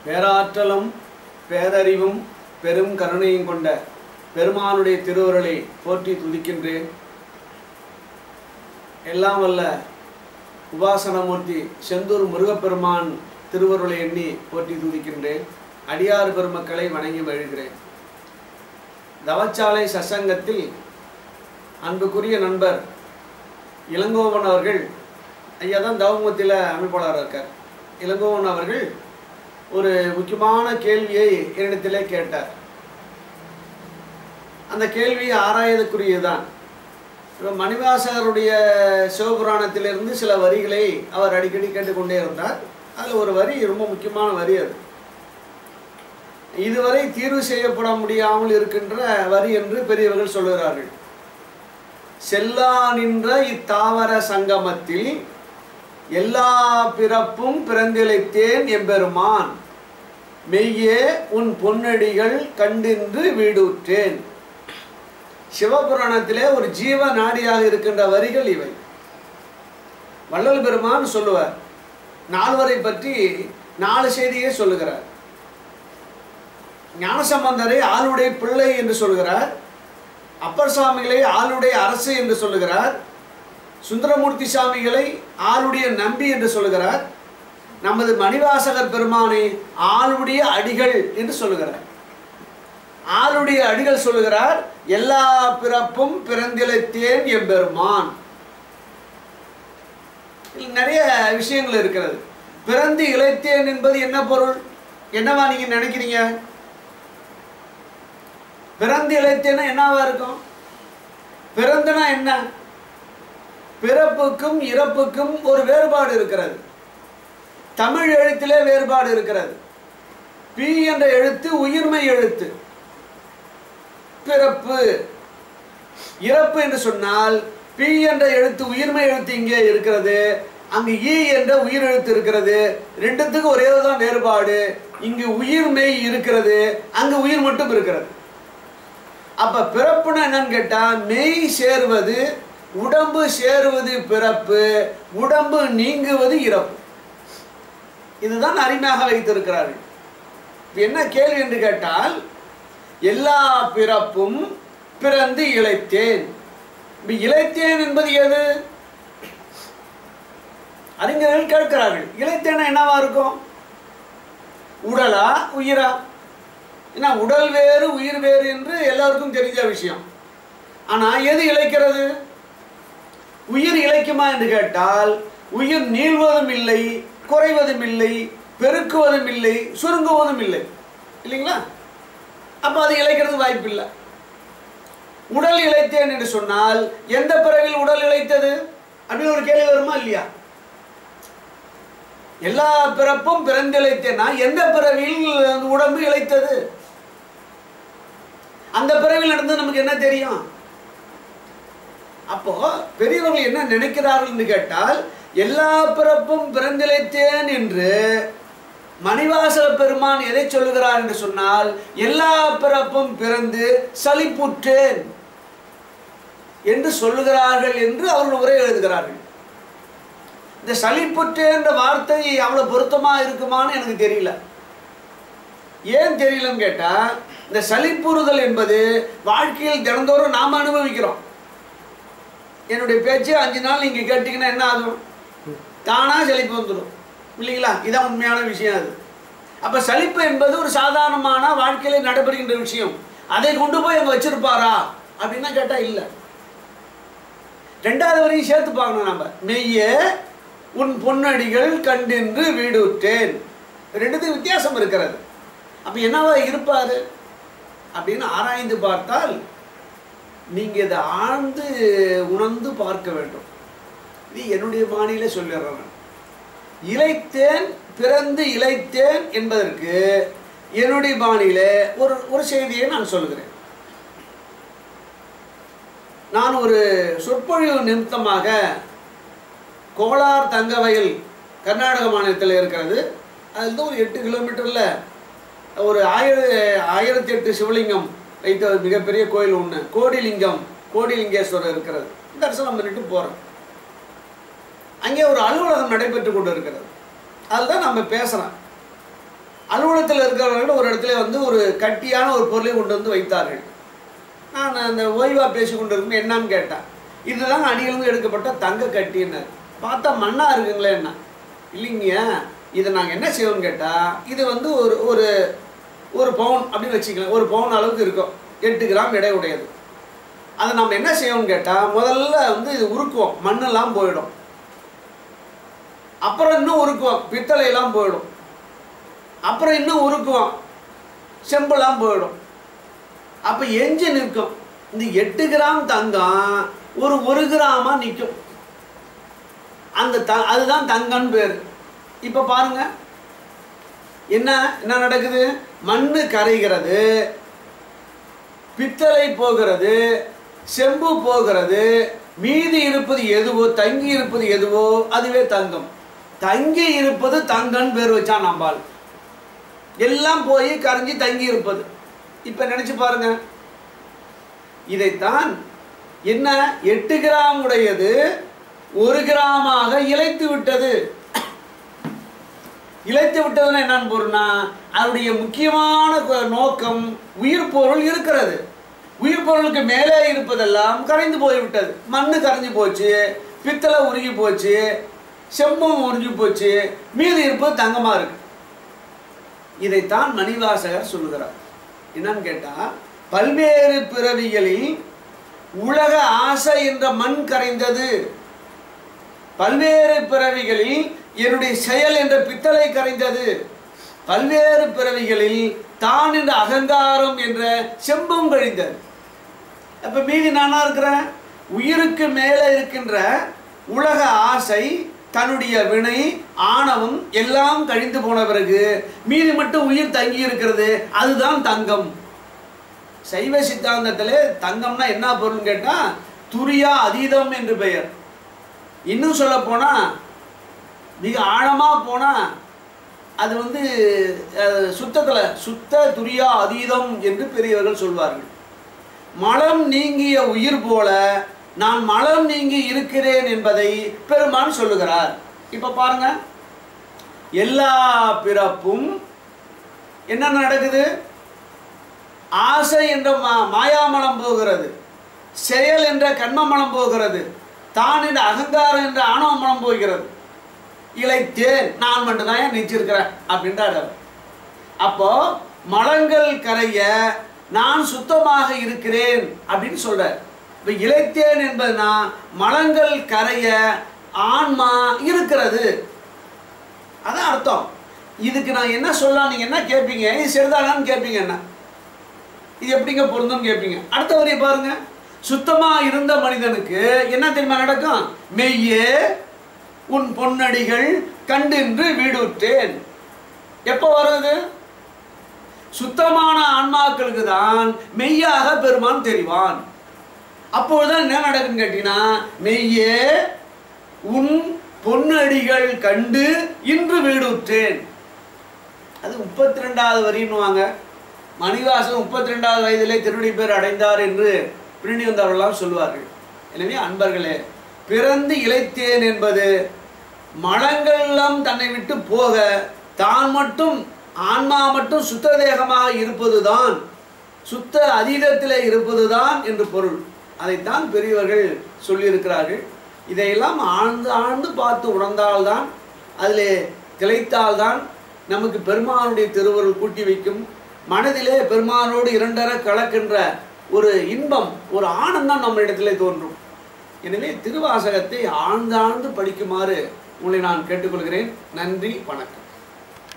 பேராற்றலும் பேரறிவும் பெரும் கருணையும் கொண்ட பெருமானுடைய திருவருளை போற்றி துதிக்கின்றேன். எல்லாம் வல்ல உபாசனமூர்த்தி செந்தூர் முருகப்பெருமான் திருவருளை எண்ணி போற்றி துதிக்கின்றேன். அடியார் பெருமக்களை வணங்கி மகிழ்கிறேன். தவச்சாலை சசங்கத்தில் அன்புக்குரிய நண்பர் இளங்கோவன் அவர்கள், ஐயா தான் தவமூர்த்தியில் அமைப்பாளராக இருக்கார். இளங்கோவன் அவர்கள் ஒரு முக்கியமான கேள்வியை என்னிடத்திலே கேட்டார். அந்த கேள்வி ஆராயதுக்குரியதுதான். இப்போ மணிவாசகருடைய சிவபுராணத்திலிருந்து சில வரிகளை அவர் அடிக்கடி கேட்டுக்கொண்டே இருந்தார். அதில் ஒரு வரி ரொம்ப முக்கியமான வரி. அது இதுவரை தீர்வு செய்யப்பட முடியாமல் இருக்கின்ற வரி என்று பெரியவர்கள் சொல்லுகிறார்கள். செல்லா நின்ற இத்தாவர சங்கமத்தில் எல்லா பிறப்பும் பிறந்திழைத்தேன் எம்பெருமான், மெய்யே உன் பொன்னடிகள் கண்டின்று வீடுற்றேன். சிவபுராணத்திலே ஒரு ஜீவ நாடியாக இருக்கின்ற வரிகள் இவை. வள்ளல் பெருமான் சொல்லுவார். நால்வரை பற்றி 4 செய்தியை சொல்லுகிறார். ஞானசம்பந்தரை ஆளுடைய பிள்ளை என்று சொல்கிறார். அப்பர் சாமிகளை ஆளுடைய அரசு என்று சொல்லுகிறார். சுந்தரமூர்த்தி சாமிகளை ஆளுடைய நம்பி என்று சொல்லுகிறார். நமது மணிவாசகர் பெருமானை ஆளுடைய அடிகள் என்று சொல்லுகிறார். ஆளுடைய அடிகள் சொல்லுகிறார், எல்லா பிறப்பும் பிறந்திழைத்தேன் எம்பெருமான். நிறைய விஷயங்கள் இருக்கிறது. பிறந்து இழைத்தேன் என்பது என்ன பொருள்? என்னவா நீங்க நினைக்கிறீங்க? பிறந்து இழைத்தேன்னா என்னவா இருக்கும்? பிறந்தனா என்ன? பிறப்புக்கும் இறப்புக்கும் ஒரு வேறுபாடு இருக்கிறது. தமிழ் எழுத்திலே வேறுபாடு இருக்கிறது. பி என்ற எழுத்து உயிர்மை எழுத்து. பிறப்பு இறப்பு என்று சொன்னால் பி என்ற எழுத்து உயிர்மை எழுத்து இங்கே இருக்கிறது, அங்கு ஈ என்ற உயிர் எழுத்து இருக்கிறது. ரெண்டுத்துக்கும் ஒரே தான் வேறுபாடு. இங்கு உயிர்மை இருக்கிறது, அங்கு உயிர் மட்டும் இருக்கிறது. அப்ப பிறப்புன்னு என்னன்னு கேட்டா, மெய் சேர்வது, உடம்பு சேருவது பிறப்பு, உடம்பு நீங்குவது இறப்பு. இதுதான் அருமையாக வைத்திருக்கிறார்கள். என்ன கேள்வி என்று கேட்டால், எல்லா பிறப்பும் பிறந்து இழைத்தேன். இழைத்தேன் என்பது எது? அறிஞர்கள் கேட்கிறார்கள், இழைத்தேன்னா என்னவா இருக்கும்? உடலா உயிரா? ஏன்னா உடல் வேறு உயிர் வேறு என்று எல்லாருக்கும் தெரிஞ்ச விஷயம். ஆனா எது இழைக்கிறது? உயிர் இழைக்குமா என்று கேட்டால், உயிர் நீள்வதும் இல்லை, குறைவதும் இல்லை, பெருக்குவதும் இல்லை, சுருங்குவதும் இல்லை, இல்லைங்களா? அப்ப அது இழைக்கிறது வாய்ப்பு இல்லை. உடல் இழைத்தேன் என்று சொன்னால் எந்த பிறவியில் உடல் இழைத்தது அப்படின்னு ஒரு கேள்வி வருமா இல்லையா? எல்லா பிறப்பும் பிறந்திழைத்தேன்னா எந்த பிறவியில் உடம்பு இழைத்தது? அந்த பிறவியில் நடந்து நமக்கு என்ன தெரியும்? அப்போ பெரியவர்கள் என்ன நினைக்கிறார்கள் என்று கேட்டால், எல்லா பிறப்பும் பிறந்திழைத்தேன் என்று மணிவாசக பெருமான் எதை சொல்லுகிறார் என்று சொன்னால், எல்லா பிறப்பும் பிறந்து சலிப்புற்றேன் என்று சொல்லுகிறார்கள் என்று அவர்கள் உரை எழுதுகிறார்கள். இந்த சலிப்புற்றேன் என்ற வார்த்தை அவ்வளவு பொருத்தமா இருக்குமான்னு எனக்கு தெரியல. ஏன் தெரியலன்னு கேட்டா, இந்த சலிப்புறுதல் என்பது வாழ்க்கையில் தினந்தோறும் நாம அனுபவிக்கிறோம். என்னுடைய பேச்சு 5 நாள் நீங்க கேட்டீங்கன்னா என்ன ஆகும்? தானா சலிப்பு வந்துடும், இல்லைங்களா? இதான் உண்மையான விஷயம். அது அப்ப சலிப்பு என்பது ஒரு சாதாரணமான வாழ்க்கையில நடைபெறுகின்ற விஷயம். அதை கொண்டு போய் அங்க வச்சிருப்பாரா அப்படின்னா கேட்டா இல்ல. 2வது வரையும் சேர்த்து பார்க்கணும் நம்ம. மெய்யே உன் பொன்னடிகள் கண்டின்று வீடுற்றேன். 2த்துக்கு வித்தியாசம் இருக்கிறது. அப்ப என்னவா இருப்பாரு அப்படின்னு ஆராய்ந்து பார்த்தால், நீங்க இதை ஆழ்ந்து உணர்ந்து பார்க்க வேண்டும். இது என்னுடைய பாணியில சொல்லிடுறேன். இழைத்தேன், பிறந்து இழைத்தேன் என்பதற்கு என்னுடைய பாணியில ஒரு செய்தியை நான் சொல்லுகிறேன். நான் ஒரு சொற்பொழிவு நிமித்தமாக கோலார் தங்கவயல் கர்நாடக மாநிலத்தில் இருக்கிறது. அதுல ஒரு 8 கிலோமீட்டர்ல ஒரு 1008 சிவலிங்கம் வைத்த மிகப்பெரிய கோயில் ஒன்று, கோடிலிங்கேஸ்வரர் இருக்கிறது. தரிசனம் பண்ணிட்டு போறேன். அங்கே ஒரு அலுவலகம் நடைபெற்று கொண்டு இருக்கிறது. அதுதான் நம்ம பேசுறோம். அலுவலகம் தூரத்தில் இருக்கிறவர்கள் ஒரு இடத்துல வந்து ஒரு கட்டியான ஒரு பொருளை கொண்டு வந்து வைத்தார்கள். நான் அந்த ஓய்வாக பேசி கொண்டு இருக்கும் என்னன்னு கேட்டேன். இதுதான் அடியிலிருந்து எடுக்கப்பட்ட தங்க கட்டின்னு. பார்த்தா மண்ணா இருக்குங்களே என்ன? இல்லைங்க, இதை நாங்கள் என்ன செய்வோம்னு கேட்டால், இது வந்து ஒரு ஒரு பவுன் அப்படின்னு வச்சுக்கலாம். ஒரு பவுன் அளவுக்கு இருக்கும், 8 கிராம் எடை உடையது. அதை நம்ம என்ன செய்வோம்னு கேட்டால், முதல்ல வந்து இது உருக்குவோம், மண்ணெல்லாம் போயிடும். அப்புறம் இன்னும் உருக்குவோம், பித்தளையெல்லாம் போயிடும். அப்புறம் இன்னும் உருக்குவோம், செம்பெல்லாம் போயிடும். அப்போ எஞ்சி நிற்கும். இந்த 8 கிராம் தங்கம் ஒரு கிராமாக நிற்கும். அந்த அதுதான் தங்கம்னு பேர். இப்போ பாருங்க என்ன நடக்குது? மண்ணு கரைகிறது, பித்தளை போகிறது, செம்பு போகிறது, மீதி இருப்பது எதுவோ, தங்கி இருப்பது எதுவோ அதுவே தங்கம். தங்கி இருப்பது தங்கம்னு பேர் வச்சான் நம்பால். எல்லாம் போய் கரைஞ்சி தங்கி இருப்பது. இப்போ நினைச்சு பாருங்க. இதைத்தான் என்ன 8 கிராம் உடையது 1 கிராமாக இழைத்து விட்டது. இழைத்து விட்டதுன்னா என்னன்னு பொருள்னா, அதனுடைய முக்கியமான நோக்கம் உயிர் பொருள் இருக்கிறது. உயிர் பொருளுக்கு மேலே இருப்பதெல்லாம் கரைந்து போய்விட்டது. மண்ணு கரைஞ்சி போச்சு, பித்தளை உருகி போச்சு, செம்பும் உருகி போச்சு, மீது இருப்பது தங்கமா இருக்கு. இதைத்தான் மணிவாசகர் சொல்லுகிறார். என்னன்னு கேட்டா, பல்வேறு பிறவிகளில் உலக ஆசை என்ற மண் கரைந்தது. பல்வேறு பிறவிகளில் என்னுடைய செயல் என்ற பித்தளை கரைந்தது. பல்வேறு பிறவிகளில் தான் என்ற அகங்காரம் என்ற செம்பும் கழிந்தது. அப்ப மீதி நானா இருக்கிறேன். உயிருக்கு மேலே இருக்கின்ற உலக ஆசை, தன்னுடைய வினை, ஆணவம் எல்லாம் கழிந்து போன பிறகு மீதி மட்டும் உயிர் தங்கி இருக்கிறது. அதுதான் தங்கம். சைவ சித்தாந்தத்திலே தங்கம்னா என்ன பொருள்னு கேட்டா, துரியா அதீதம் என்று பெயர். இன்னும் சொல்ல போனா, மிக ஆழமா போனா அது வந்து சுத்த துரியா அதீதம் என்று பெரியவர்கள் சொல்வார்கள். மலம் நீங்கிய உயிர் போல நான் மலம் நீங்கி இருக்கிறேன் என்பதை பெருமான் சொல்லுகிறார். இப்ப பாருங்க, எல்லா பிறப்பும் என்ன நடக்குது? ஆசை என்ற மாயாமலம் போகிறது, செயல் என்ற கண்மமலம் போகிறது, தான் என்ற அகங்காரம் என்ற ஆணவ மலம் போகிறது. இளைத்தேன், நான் மட்டும்தான் ஏன் நிச்சிருக்கிறேன் அப்படின்றார். அப்போ மலங்கள் கரைய நான் சுத்தமாக இருக்கிறேன் அப்படின்னு சொல்றார். இப்போ இளைத்தேன் என்பதுனா மலங்கள் கரைய ஆன்மா இருக்கிறது, அதான் அர்த்தம். இதுக்கு நான் என்ன சொல்லலாம், நீங்க என்ன கேட்பீங்க? இது சரிதானான்னு கேட்பீங்க. என்ன இது எப்படிங்க பொருந்தும் கேட்பீங்க. அடுத்த வரியை பாருங்க. சுத்தமா இருந்த மனிதனுக்கு என்ன தெரியுமா நடக்கும்? மெய்யே உன் பொன்னடிகள் கண்டின்று வீடுற்றேன். எப்போ வருது? சுத்தமான ஆன்மாக்களுக்கு தான் மெய்யாக பெருமான் தெரிவான். அப்பொழுதுதான் என்ன நடக்குன்னு கேட்டீங்கன்னா, மெய்யே உன் பொன்னடிகள் கண்டு இன்று வீடுற்றேன். அது 32வது வரின்னுவாங்க. மணிவாசன் 32வது வயதிலே திருவடி பேர் அடைந்தார் என்று பிரிணி வந்தவர்களாம் சொல்வார்கள். எனவே அன்பர்களே, பிறந்து இளைத்தேன் என்பது மலங்கள் எல்லாம் தன்னை விட்டு போக தான் மட்டும், ஆன்மா மட்டும் சுத்த தேகமாக இருப்பதுதான், சுத்த அதீதத்திலே இருப்பதுதான் என்று பொருள். அதைத்தான் பெரியவர்கள் சொல்லியிருக்கிறார்கள். இதையெல்லாம் ஆழ்ந்து ஆழ்ந்து பார்த்து உணர்ந்தால்தான், அதிலே திளைத்தால்தான் நமக்கு பெருமானுடைய திருவருள் கூட்டி வைக்கும். மனதிலே பெருமானோடு இரண்டர கலக்கின்ற ஒரு இன்பம், ஒரு ஆனந்தம் நம்ம இடத்திலே தோன்றும். எனவே திருவாசகத்தை ஆழ்ந்து ஆழ்ந்து படிக்குமாறு உங்களை நான் கேட்டுக்கொள்கிறேன். நன்றி, வணக்கம்.